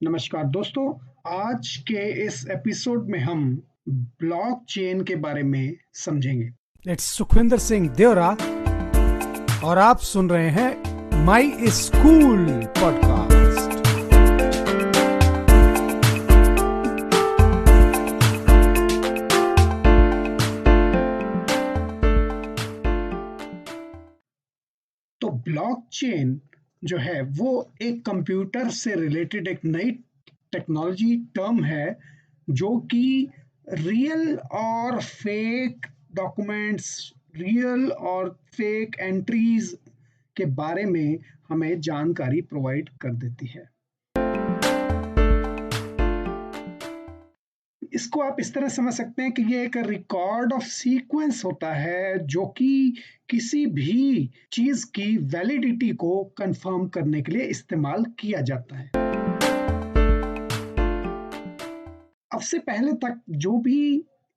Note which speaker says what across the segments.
Speaker 1: नमस्कार दोस्तों, आज के इस एपिसोड में हम ब्लॉकचेन के बारे में समझेंगे।
Speaker 2: इट्स सुखविंदर सिंह देवरा और आप सुन रहे हैं माई स्कूल पॉडकास्ट।
Speaker 1: तो ब्लॉकचेन जो है वो एक कंप्यूटर से रिलेटेड एक नई टेक्नोलॉजी टर्म है जो कि रियल और फेक डॉक्यूमेंट्स, रियल और फेक एंट्रीज के बारे में हमें जानकारी प्रोवाइड कर देती है। इसको आप इस तरह समझ सकते हैं कि ये एक रिकॉर्ड ऑफ सीक्वेंस होता है जो कि किसी भी चीज की वैलिडिटी को कंफर्म करने के लिए इस्तेमाल किया जाता है। अब से पहले तक जो भी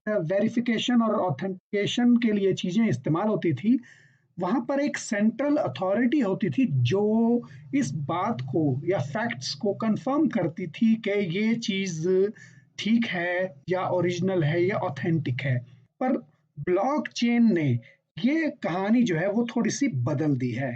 Speaker 1: वेरिफिकेशन और ऑथेंटिकेशन के लिए चीजें इस्तेमाल होती थी, वहां पर एक सेंट्रल अथॉरिटी होती थी जो इस बात को या फैक्ट्स को कंफर्म करती थी कि ये चीज ठीक है या ओरिजिनल है या ऑथेंटिक है। पर ब्लॉकचेन ने ये कहानी जो है वो थोड़ी सी बदल दी है।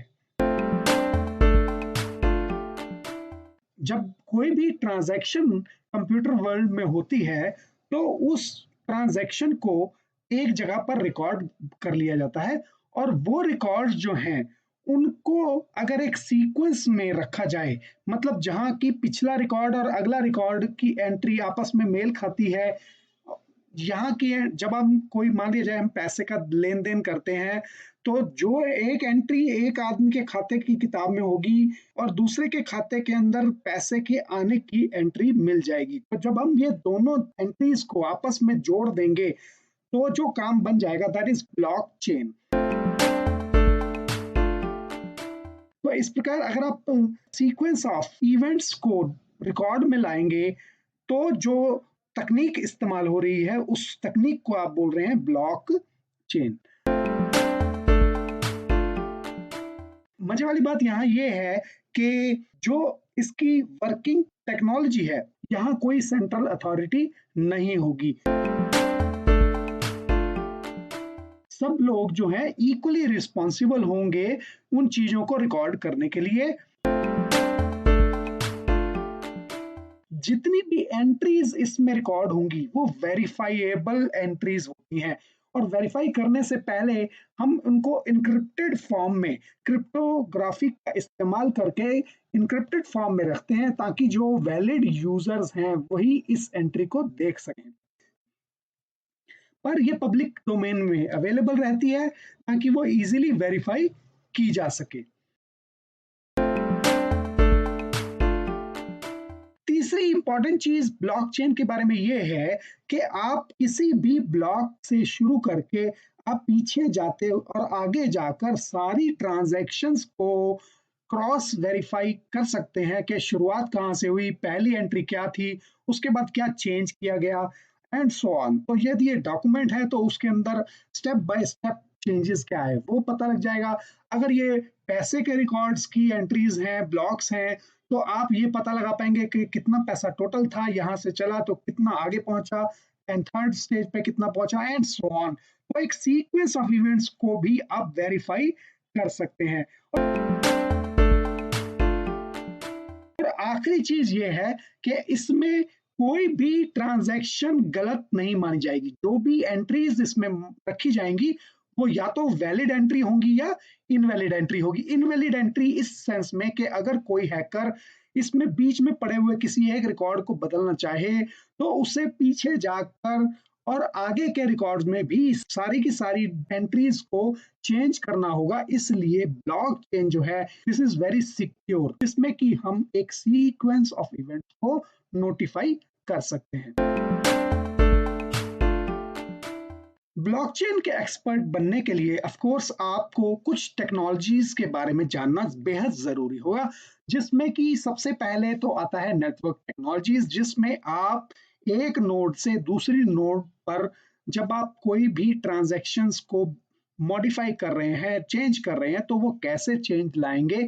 Speaker 1: जब कोई भी ट्रांजैक्शन कंप्यूटर वर्ल्ड में होती है तो उस ट्रांजैक्शन को एक जगह पर रिकॉर्ड कर लिया जाता है और वो रिकॉर्ड्स जो हैं उनको अगर एक सीक्वेंस में रखा जाए, मतलब जहां की पिछला रिकॉर्ड और अगला रिकॉर्ड की एंट्री आपस में मेल खाती है। यहाँ की जब हम कोई मान लिया जाए हम पैसे का लेन देन करते हैं तो जो एक एंट्री एक आदमी के खाते की किताब में होगी और दूसरे के खाते के अंदर पैसे के आने की एंट्री मिल जाएगी। तो जब हम ये दोनों एंट्रीज को आपस में जोड़ देंगे तो जो काम बन जाएगा दैट इज ब्लॉकचेन। तो इस प्रकार अगर आप सीक्वेंस ऑफ इवेंट्स को रिकॉर्ड में लाएंगे तो जो तकनीक इस्तेमाल हो रही है उस तकनीक को आप बोल रहे हैं ब्लॉक चेन। मजे वाली बात यहाँ ये है कि जो इसकी वर्किंग टेक्नोलॉजी है, यहाँ कोई सेंट्रल अथॉरिटी नहीं होगी। सब लोग जो हैं इक्वली रिस्पॉन्सिबल होंगे उन चीजों को रिकॉर्ड करने के लिए। जितनी भी एंट्रीज इसमें रिकॉर्ड होंगी वो वेरीफाइएबल एंट्रीज होती हैं और वेरीफाई करने से पहले हम उनको इनक्रिप्टेड फॉर्म में क्रिप्टोग्राफी का इस्तेमाल करके इनक्रिप्टेड फॉर्म में रखते हैं ताकि जो वैलिड यूजर्स हैं वही इस एंट्री को देख सकें। पर ये पब्लिक डोमेन में अवेलेबल रहती है ताकि वो इजीली वेरीफाई की जा सके। तीसरी इंपॉर्टेंट चीज ब्लॉकचेन के बारे में ये है कि आप किसी भी ब्लॉक से शुरू करके आप पीछे जाते और आगे जाकर सारी ट्रांजैक्शंस को क्रॉस वेरीफाई कर सकते हैं कि शुरुआत कहाँ से हुई, पहली एंट्री क्या थी, उसके बाद क्या चेंज किया गया एंड सो ऑन। तो यदि ये डॉक्यूमेंट है तो उसके अंदर स्टेप बाय स्टेप चेंजेस क्या है वो पता लग जाएगा। अगर ये पैसे के रिकॉर्ड्स की एंट्रीज हैं, ब्लॉक्स हैं, तो आप ये पता लगा पाएंगे कि कितना पैसा टोटल था, यहाँ से चला तो कितना आगे पहुंचा एंड थर्ड स्टेज पे कितना पहुंचा एंड सो ऑन। तो एक सीक्वेंस ऑफ इवेंट्स को भी आप वेरीफाई कर सकते हैं। और आखिरी चीज ये है कि इसमें कोई भी ट्रांजैक्शन गलत नहीं मानी जाएगी। जो भी एंट्रीज इसमें रखी जाएंगी वो या तो वैलिड एंट्री होंगी या इनवैलिड एंट्री होगी। इनवैलिड एंट्री इस सेंस में कि अगर कोई हैकर इसमें बीच में पड़े हुए किसी एक रिकॉर्ड को बदलना चाहे तो उसे पीछे जाकर और आगे के रिकॉर्ड्स में भी सारी की सारी एंट्रीज को चेंज करना होगा। इसलिए ब्लॉकचेन जो है दिस इज वेरी सिक्योर, जिसमें कि हम एक सीक्वेंस ऑफ इवेंट्स को नोटिफाई कर सकते हैं। ब्लॉकचेन के एक्सपर्ट बनने के लिए ऑफ कोर्स आपको कुछ टेक्नोलॉजीज के बारे में जानना बेहद जरूरी होगा, जिसमें कि सबसे पहले तो आता है नेटवर्क टेक्नोलॉजीज, जिसमें आप एक नोड से दूसरी नोड पर जब आप कोई भी ट्रांजैक्शंस को मॉडिफाई कर रहे हैं, चेंज कर रहे हैं, तो वो कैसे चेंज लाएंगे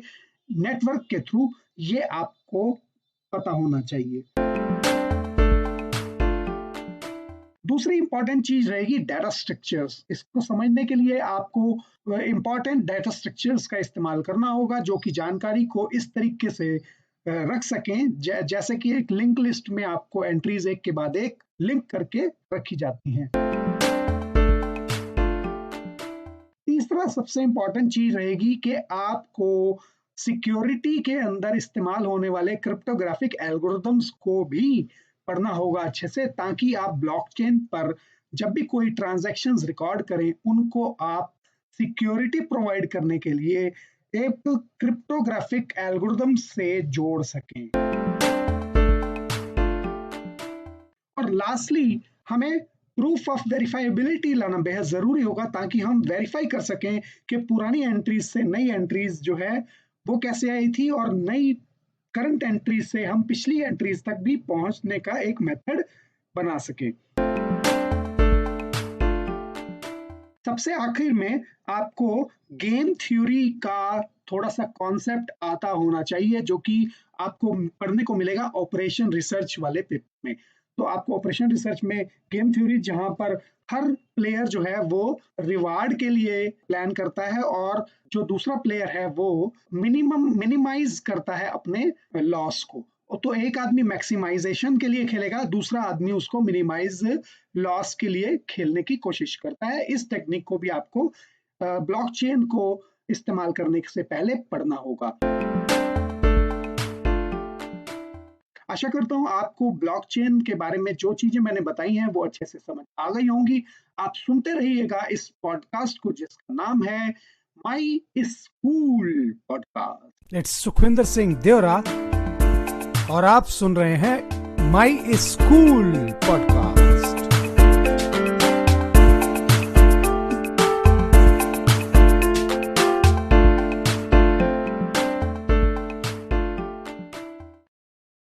Speaker 1: नेटवर्क के थ्रू, ये आपको पता होना चाहिए। दूसरी इंपॉर्टेंट चीज रहेगी डेटा स्ट्रक्चर्स। इसको समझने के लिए आपको इंपॉर्टेंट डेटा स्ट्रक्चर्स का इस्तेमाल करना होगा, जो कि जानकारी को इस तरीके से रख सकें जैसे कि एक लिंक लिस्ट में आपको एंट्रीज एक के बाद एक लिंक करके रखी जाती हैं। तीसरा सबसे इंपॉर्टेंट चीज रहेगी कि आपको सिक्योरिटी के अंदर इस्तेमाल होने वाले क्रिप्टोग्राफिक एल्गोरिथम्स को भी पढ़ना होगा अच्छे से, ताकि आप ब्लॉकचेन पर जब भी कोई ट्रांजैक्शंस रिकॉर्ड करें उनको आप सिक्योरिटी प्रोवाइड करने के लिए एक क्रिप्टोग्राफिक एल्गोरिथम से जोड़ सकें। और लास्टली हमें प्रूफ ऑफ वेरिफाइबिलिटी लाना बेहद जरूरी होगा, ताकि हम वेरीफाई कर सकें कि पुरानी एंट्रीज से नई एंट्रीज जो है वो कैसे आई थी, और नई करंट एंट्रीज से हम पिछली एंट्रीज तक भी पहुंचने का एक मेथड बना सकें। सबसे आखिर में आपको गेम थ्योरी का थोड़ा सा कॉन्सेप्ट आता होना चाहिए, जो कि आपको पढ़ने को मिलेगा ऑपरेशन रिसर्च वाले पेपर में। तो आपको ऑपरेशन रिसर्च में गेम थ्योरी, जहां पर हर प्लेयर जो है वो रिवार्ड के लिए प्लान करता है और जो दूसरा प्लेयर है वो मिनिमाइज करता है अपने लॉस को। तो एक आदमी मैक्सिमाइजेशन के लिए खेलेगा, दूसरा आदमी उसको मिनिमाइज लॉस के लिए खेलने की कोशिश करता है। इस टेक्निक को भी आपको ब्लॉकचेन को इस्तेमाल करने से पहले पढ़ना होगा। आशा करता हूं आपको ब्लॉकचेन के बारे में जो चीजें मैंने बताई हैं वो अच्छे से समझ आ गई होंगी। आप सुनते रहिएगा इस पॉडकास्ट को, जिसका नाम है my school podcast.
Speaker 2: It's Sukhwinder Singh Deora और आप सुन रहे हैं माई स्कूल पॉडकास्ट।